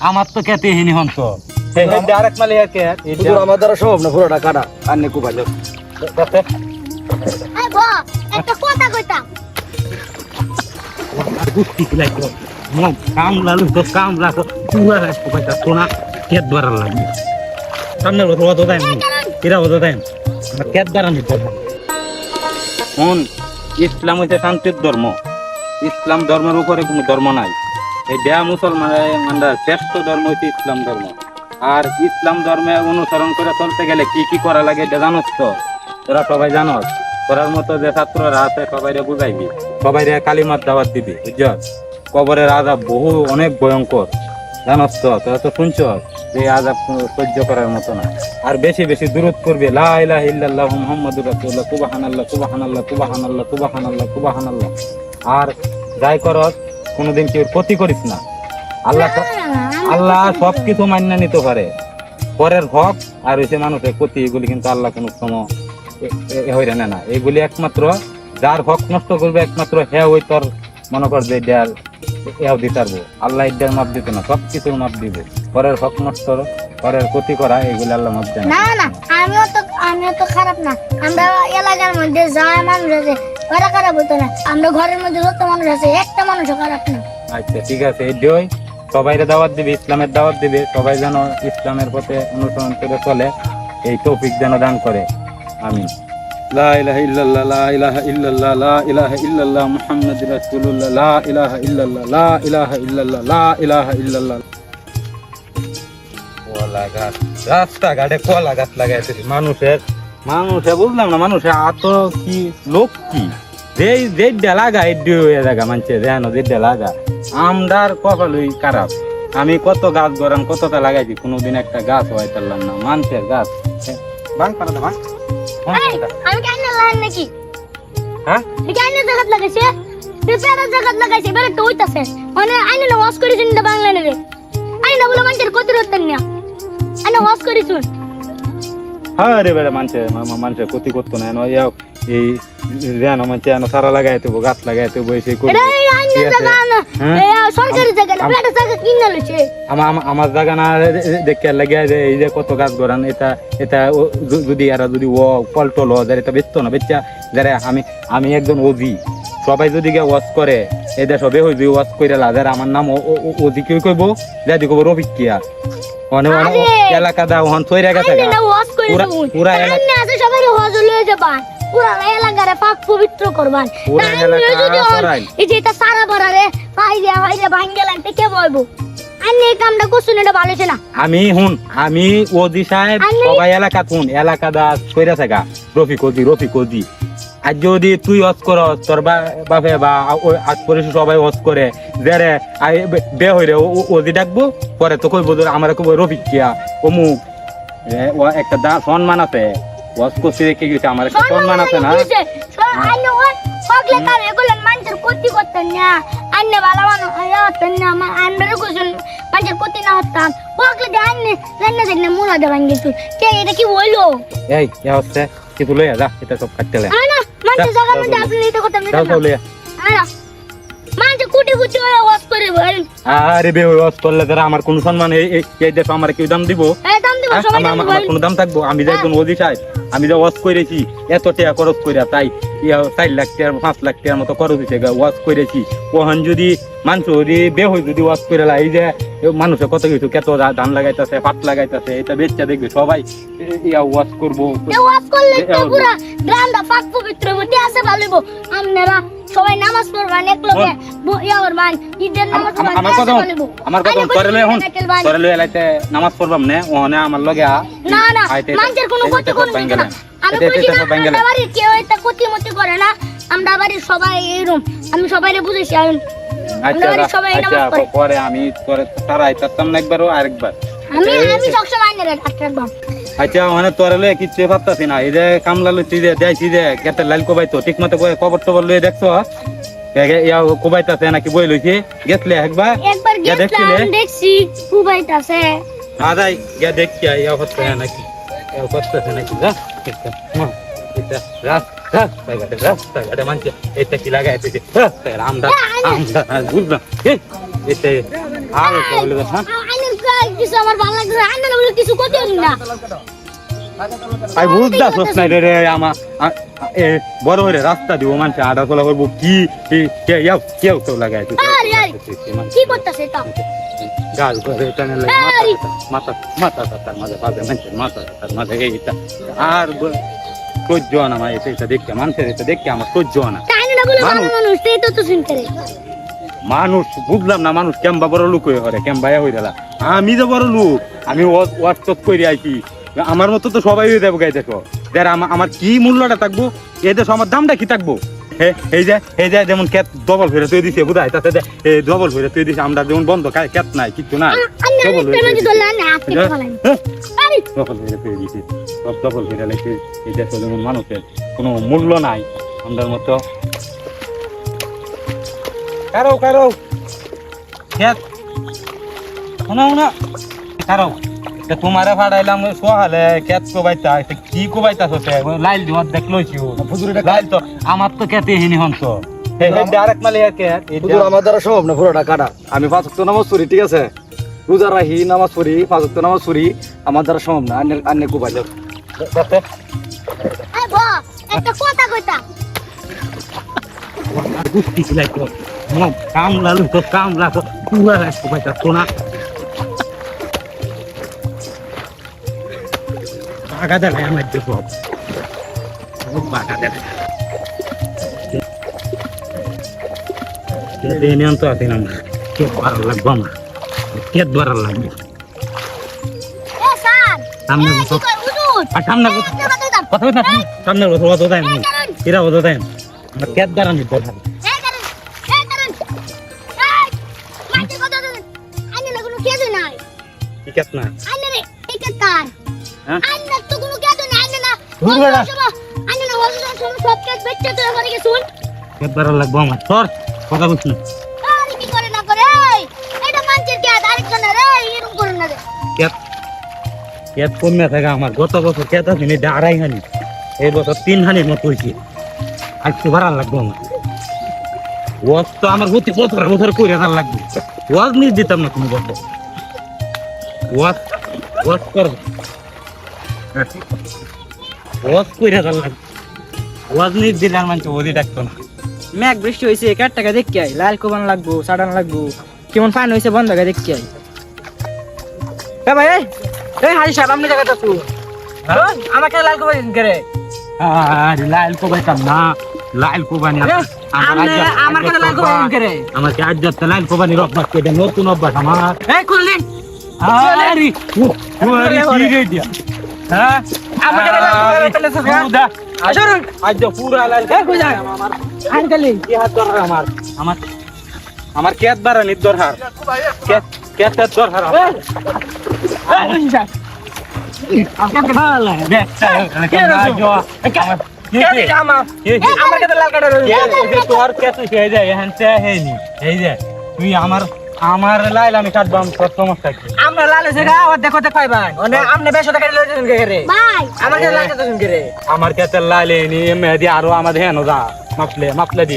আমার তো কেতে হিনি হন তো আরেক মালে কে আমার দ্বারা সম্ভব না পুরোটা কাটা আর নেকু ভাই একটা কথা কইতাম গুষ্টি কিলাই তো কামলা তো কামলা তো পুরা রাস্তা পাইতা সোনা কেত বাড়ার লাগবে সামনে রোদ দেন কিরা রোদ দেন কেত বাড়ানি তো কোন ইসলাম হইতে শান্তির ধর্ম ইসলাম ধর্মের উপরে কোনো ধর্ম নাই এই দেয়া মুসলমানরা শ্রেষ্ঠ ধর্ম হইতে ইসলাম ধর্ম আর ইসলাম ধর্মে অনুসরণ করে চলতে গেলে কি কি করা লাগে এটা জানোস তো তোরা সবাই জানোস করার মতো যে ছাত্ররা আছে সবাইরে বুঝাইবি সবাইরে কালিমার দাওয়াত দিবি বুঝছস কবরের আযাব বহু অনেক ভয়ঙ্কর জানোস তো তোরা তো শুনছ যে আযাব সহ্য করার মতো না আর বেশি বেশি দুরূদ করবি লা ইলাহা ইল্লাল্লাহ মুহাম্মাদুর রাসূলুল্লাহ সুবহানাল্লাহ সুবহানাল্লাহ সুবহানাল্লাহ সুবহানাল্লাহ সুবহানাল্লাহ আর যাই করস কোনোদিন কেউ ক্ষতি করিস না আল্লাহ সবকিছু মান্য নিতে পারে পরের হক আর হইছে মানুষের ক্ষতি এগুলি কিন্তু আল্লাহ কোনো সময় হইরে না এগুলি একমাত্র যার হক নষ্ট করবে একমাত্র হ্যাঁ ওই তোর মনে কর যে দেয়ার এও দিতে পারবো আল্লাহ এটার মাপ দিতে না সবকিছুর মাপ দিবে পরের হক নষ্ট পরের ক্ষতি করা এগুলি আল্লাহ মাপ দেয় না না আমিও তো খারাপ না আমরা এলাকার মধ্যে যা মানুষ আছে ওরা খারাপ হতো না আমরা ঘরের মধ্যে যত মানুষ আছে একটা মানুষও খারাপ না আচ্ছা ঠিক আছে এটাই সবাইরে দাওয়াত দিবে ইসলামের দাওয়াত দিবে সবাই যেন ইসলামের পথে অনুসরণ করে চলে এই তৌফিক যেন দান করে আমিন লা ইলাহা ইল্লাল্লাহ লা ইলাহা ইল্লাল্লাহ লা ইলাহা ইল্লাল্লাহ মুহাম্মাদুর রাসূলুল্লাহ লা ইলাহা ইল্লাল্লাহ লা ইলাহা ইল্লাল্লাহ লা ইলাহা ইল্লাল্লাহ কলা গাছ রাস্তাঘাটে কলা গাছ লাগাইছে মানুষে বুঝলাম না মানুষের এত কি লোক কি যে লাগা এডি হয়ে জায়গা মানছে যেন যে লাগা আমদার কপালই খারাপ আমি কত গাছ গড়ান কতটা লাগাইছি কোনোদিন একটা গাছ হয় পারলাম না মানুষের গাছ বাং পারা বাং আমি কেন লাগাই নাকি হ্যাঁ কেন জায়গা লাগাইছে পেপারা জায়গা লাগাইছে বেরে তো হইতাছে মানে আইনে না ওয়াশ করেছেন না বাংলা রে আইনে বলে মানুষের কত রতেন না আইনে ওয়াশ করেছেন হ্যাঁ রে বেড়া মানুষের ক্ষতি করতো না এই যেন মানুষ সারা লাগাইতে গাছ লাগাইতে বসে আমার জায়গা না দেখে লাগিয়ে এই যে কত গাছ গড়ান এটা যদি এরা যদি ও ফল টল যারা এটা বেচতো না বেচা যারা আমি একজন ওজি সবাই যদি গিয়ে ওয়াশ করে এটা সবে হয়ে যদি ওয়াশ করে যারা আমার নাম ওজি কেউ কইব যাদি কব রফিক কিয়া অনেক এলাকা দা ওখান তৈরি গেছে পুরা এলাকা পুরা এলাকারে পাক পবিত্র করবান এই যে এটা সারা বাড়ারে ফাইলে ভাঙ্গে লাগতে কে বলবো আন্নে এই কামটা করছুন এটা ভালো হইছে না আমি ওজি সাহেব সবাই এলাকা এলাকা দা কইরা থাকা রফিক ওজি আজ যদি তুই ওয়াজ কর তোর বাপে বা আজ পরে সবাই ওয়াজ করে যারে বে হইরে ওজি ডাকবো পরে তো কইবো আমার কইবো রফিক কিয়া অমুক ও একটা সম্মান আছে ওয়াজ করতে রেখে গেছে আমার একটা সম্মান আছে না আইনে ওই পাগলে কার এগুলো মানুষের ক্ষতি করতেন না আইনে ভালো মানুষ হতেন না আইনে কোজন মানুষের ক্ষতি না হতাম পাগলে দিয়ে আইনে রান্না দেখলে মুলা দেবেন কিন্তু কে এটা কি বললো এই কি হচ্ছে কিছু লইয়া যা এটা সব কাটতে লে না মানুষের জায়গা মধ্যে আপনি এটা করতে না যাও লইয়া মানুষ কুটি ওয়াজ করে বল আরে বে ওয়াজ করলে তারা আমার কোন সম্মান এই দেশ আমার কি দাম দিব আমার কোনো দাম থাকবো আমি যে একজন ওজি সাহেব আমি যে ওয়াজ করেছি এত টাকা খরচ কইরা তাই 4 লাখ টাকা 5 লাখ টাকার মতো খরচ হইছে ওয়াজ করেছি ওখান যদি মানুষ বে হই যদি ওয়াজ করে এই যে মানুষে কত কিছু কত ধান লাগাইতেছে পাট লাগাইতেছে এটা বেচা দেখবে সবাই ওয়াজ করবো ওয়াজ করলে তো পুরা গ্রামটা পাক পবিত্র হতে আছে ভালোইবো আপনারা সবাই নামাজ পড়বেন একলগে ইয়ার মান ঈদের নামাজ পড়বেন আমার কথা করে লই এলাইতে নামাজ পড়বাম না ওখানে আমার লগে না মানুষের কোনো ক্ষতি করবে না আমি কইছি না বাড়ি কেউ এটা ক্ষতি মতি করে না আমরা বাড়ি সবাই এরকম আমি সবাইরে বুঝাইছি আচ্ছা পরে আমি করে তারাই তাতাম না একবার আরেকবার আমি সবসময় আইনে রাখবো আচ্ছা মানে তোর লয়ে কিচ্ছু ভাবতাছি না এই যে কামলা লইছি যে দেখাইছি যে কেটে লাল কোবাইতো ঠিক মতো কবর টবর লয়ে দেখছো কোবাইতাছে নাকি বই লইছি গেছলে একবার দেখছি কোবাইতাছে আদাই গিয়া দেখছি ইয়া হচ্ছে নাকি করতেছে নাকি যা রাস্তাঘাটে মানছে এটা কি লাগাইছে আমরা বুঝলাম এটা আর বলবে হ্যাঁ কিছু আমার ভালো লাগছে আন্না বলে কিছু করতে পারি না আই বুঝতাছস না রে আমা বড় হয়ে রাস্তা দিব মানুষ আডা চলা করবো কি কেউ তো লাগাই আরে আরে কি করতেছে এটা গাল করে টানে লাগে মাথা মাথা তার মাঝে পাবে মানুষের মাথা তার মাঝে এইটা আর সহ্য না আমার এটা দেখতে মানুষের এটা দেখতে আমার সহ্য না আন্না বলে মানুষ এই তো শুনতে রে মানুষ বুঝলাম না মানুষ কেমবা বড় লোক হয়ে হরে কেমবা হয়ে গেল আমি যে বড় লোক আমি ওয়াটসঅ্যাপ করে আইছি আমার মতো তো সবাই হয়ে যাবো গাই দেখো যারা আমার কি মূল্যটা থাকবো এদের আমার দামটা কি থাকবো এই যে যেমন ক্যাত ডবল ফেরে তুই দিছে বুঝাই তাতে ডবল ফেরে তুই দিছে আমরা যেমন বন্ধ ক্যাত নাই কিচ্ছু নাই ডবল ফেরে তুই দিছে সব ডবল ফেরে লাগছে এই দেশে যেমন মানুষের কোনো মূল্য নাই আমাদের মতো কারো ক্যাত কারো তোমারে ফাড়াইলাম সোহালে কেত কোবাইতা কি কোবাইতা হতে লাইল দিওয়ার দেখলইছি লাইল তো আমার তো কেতে হিনি হনছ ডাইরেক্ট মালে কেত হুজুর আমার দ্বারা সম্ভব না পুরোটা কাটা আমি 5 ওয়াক্ত নামাজ পড়ি ঠিক আছে রোজা রাখি নামাজ পড়ি 5 ওয়াক্ত নামাজ পড়ি আমার দ্বারা সম্ভব না আন্নে কোবাই যাও আই বস একটা কথা কইতা গুষ্টি লাই তো কামলা লু তো কামলা তো পুরা কোবাইতা সোনা বাগা দেয় আমার দেখো বাগা দেয় তো আছে না কে ভালো লাগবে আমার কে ভালো লাগবে এ স্যার সামনে কি কই হুজুর আর সামনে কথা বল না সামনে কথা দেয় না এরা কথা দেয় না কে দ্বারা নিতে হবে কি কেত না আন্না রে এই কার হ্যাঁ আন্না তো কোনো কেদ না আন্না না হুজুরা আন্না না হসপিটাল সব কেদ বেচতে তো করে গেছুন কে ভালো লাগবে আমার তোর কথা বলছ না আরে কি করে না করে এটা মানছের কেদ আরেকজন রে এরকম করে না রে কেত কমে থাকে আমার গত বছর কেত আছে নি আড়াই হানি এই বছর 3 হানির মতো হইছে আর কি ভালো লাগবে আমার ওয়াজ তো আমার প্রতি বছর কইরা ভালো লাগবে ওয়াজ নিয়ে দিতাম না তুমি বলতো ওয়াজ কর ওয়াজ কইরা ভালো লাগবে ওয়াজ নিয়ে দিলাম মানে ওদি ডাকতো না মেঘ বৃষ্টি হয়েছে 1 টাকা দেখি আই লাল কোবান লাগবো সাড়ান লাগবো কেমন ফাইন হয়েছে বন্ধ করে দেখি আই ভাই এই হাজি সাহেব আপনি জায়গাটা তো আমাকে লাল কোবান করে আরে লাল কোবাইতাম না লাল কোবানি আমার কাছে লাল কোবান করে আমাকে আজ যাতে লাল কোবানি অভ্যাস করে নতুন অভ্যাস আমার এই খুললিন আরে কি রে দিয়া হ্যাঁ আমাকে লাল কোবান করে পুরা আসুন আজ পুরা লাল কই যায় আনকালি কি হাত ধর আমার কেত বাড়ানি দরকার কেত দরকার আমাকে ভালো লাগে তোর কেত খেয়ে যায় হ্যাঁ হেনি এই যে তুই আমার লাইল আমি কাটবাম তোর সমস্যা কি আমরা লালে সেগা আর দেখো দেখাই ভাই মানে আপনি বেশ টাকা লয়ে যাবেন কে ভাই আমাকে লাগে তো শুন কে আমার কেতে লাইলে নি মেদি আরো আমাদের হেনো যা মাপলে দি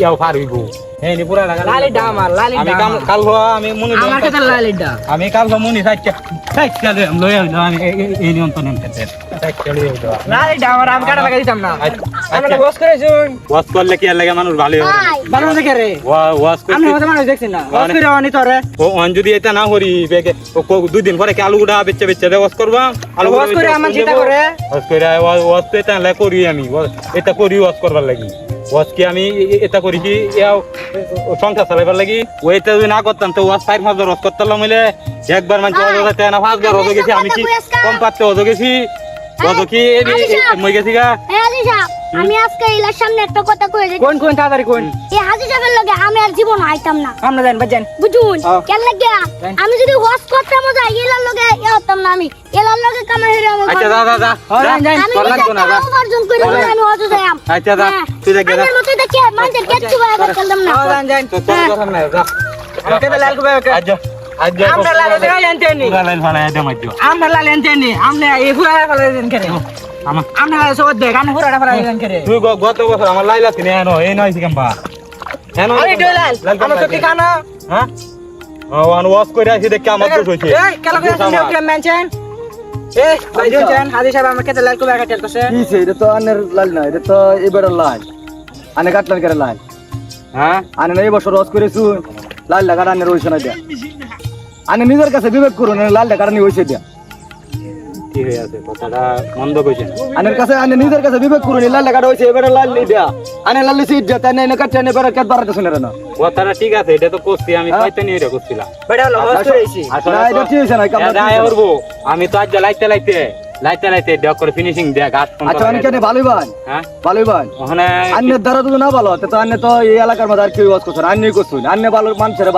ইয়াও পারবিবো হেনি পুরা লাগা লালি ডামার লালি আমি কাল আমি মনে আমার কাছে লালিটা আমি কাল মনে সাইকেল লই আমি এই নিয়ন্ত্রণ করতে সাইকেল লালি ডামার আমি কাটা লাগা দিতাম না আমরা বস করে শুন ওয়াশ করলে কি লাগে মানুষ ভালো হবে ভাই ভালো দেখে রে ওয়াশ করতে আমি হতে মানুষ দেখছিস না বস করে আনি তোরে ও অন যদি এটা না করি বেকে দুই দিন পরে কি আলু গুড়া বেচে ওয়াশ করবা আলু বস করে আমার চিন্তা করে ওয়াশ করে ওয়াশ তো এটা লাই করি আমি এটা করি ওয়াশ করবার লাগি ওয়াশ কি আমি এটা করি কি সংসার চালাইবার লাগি ওইটা যদি না করতাম তো ওয়াশ 4-5 বার ওয়াশ করতাম মিলে একবার মানে ওয়াশ না 5 বার ওয়াশ গেছি আমি কি কম পাতে ওয়াশ গেছি ওয়াশ কি মই গেছি গা এই হাজি সাহেব আমি আজকে ইলার সামনে একটা কথা কই যাই কোন তাড়াতাড়ি কোন এই হাজি সাহেবের লগে আমি আর জীবন আইতাম না আমরা জান বাজান বুঝুন কেন লাগে আমি যদি ওয়াশ করতাম না ইলার লগে হতাম না আমি ইলার লগে কামাই হইরা আমি আচ্ছা যা আমি তোর লাগতো না যা উপার্জন করে আমি ওয়াজ যাইম আচ্ছা যা তুই যা গেলা আমার মতে দেখে মানতে কেটু ভাই করলাম না জান তো তোর কথা না যা আমাকে লাল কো আজ আমরা লালে দেখা জানতে নি লাইন ফালা দে মাইজো আমরা লালে জানতে নি আমরা এই ফুরা ফেলা দেন করে আমরা লালে সব দেখ আমরা ফুরা ফেলা দেন করে তুই গত বছর আমার লাইলা কিনে আনো এই নয় কেমবা আরে ডলাল আমরা তো ঠিকানা হ্যাঁ ওয়াশ করে আসি দেখে আমার দোষ হইছে এই কালা করে আসেন কেউ মেনশন এই ভাই দিন হাজি সাহেব আমাকে তো লাল কবে কাটতেছে কি সে এটা তো আনের লাল না এটা তো এবারে লাল আনে কাটলাম করে লাল হ্যাঁ আনে এই বছর রস করেছু লাল লাগা আনের হইছে না দিয়া আনে নিজের কাছে বিবেক করুন লাল লাগা নি হইছে দিয়া কি হয়ে আছে কথাটা মন্দ কইছেন আনের কাছে আনে নিজের কাছে বিবেক করুন লাল লাগা হইছে এবারে লাল নি দিয়া আনে লাল লিসি দিয়া তাই না কাটতে নে বেরা কেত বারতে শুনে না কথাটা ঠিক আছে এটা তো করছি আমি কইতে নিয়ে এটা করছিলাম বেটা হলো হস করেছি না এটা ঠিক হইছে না রায় করবো আমি তো আজ লাইতে দেখ করে ফিনিশিং দেয়া গাছ আচ্ছা আনে কেন ভালোই বান হ্যাঁ ভালোই বান ওখানে আন্নের দ্বারা তো না ভালো তো আন্নে তো এই এলাকার মধ্যে আর কেউ ওয়াজ করছে আন্নে করছুন আন্নে ভালো মানুষের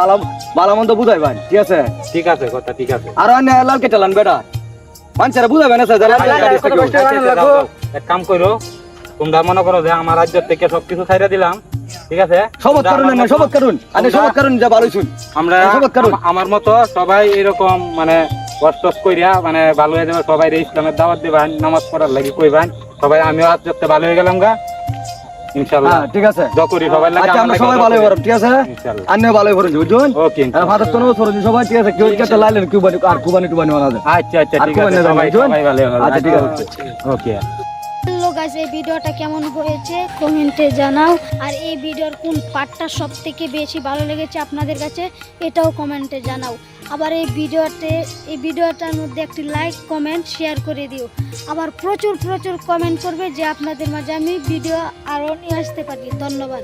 ভালো মন্দ বুঝাই ভাই ঠিক আছে ঠিক আছে কথা ঠিক আছে আর আন্নে লাল কেটালান বেটা মানুষের বুঝাবে না স্যার এক কাম করো তোমরা মনে করো যে আমার রাজ্য থেকে সবকিছু ছাইরা দিলাম ঠিক আছে শপথ করুন না শপথ করুন আন্নে শপথ করুন যা ভালো শুন আমরা শপথ করুন। আমার মতো সবাই এরকম মানে কষ্ট কইরা মানে ভালো হয়ে যাবে সবাই ইসলামের দাওয়াত দিবেন নামাজ পড়ার লাগি কইবেন সবাই আমিও আজ যত ভালো হয়ে গেলাম গা ইনশাআল্লাহ হ্যাঁ ঠিক আছে দোয়া করি সবাই লাগে আচ্ছা আমরা সবাই ভালো করব ঠিক আছে ইনশাআল্লাহ আন্নে ভালো করুন বুঝুন ওকে আর ফাদার তো সরজি সবাই ঠিক আছে কেউ কেটে লাইলেন কুবানি আর কুবানি টুবানি মানা যায় আচ্ছা আচ্ছা আর ঠিক কুবানি আছে যাবেন, সবাই বুঝুন? সবাই ভালো হবে আচ্ছা ঠিক আছে ওকে হ্যালো গাইস এই ভিডিওটা কেমন হয়েছে কমেন্টে জানাও আর এই ভিডিওর কোন পার্টটা সবথেকে বেশি ভালো লেগেছে আপনাদের কাছে এটাও কমেন্টে জানাও আবার এই ভিডিওটার মধ্যে একটি লাইক কমেন্ট শেয়ার করে দিও আবার প্রচুর কমেন্ট করবে যে আপনাদের মাঝে আমি ভিডিও আরও নিয়ে আসতে পারি ধন্যবাদ।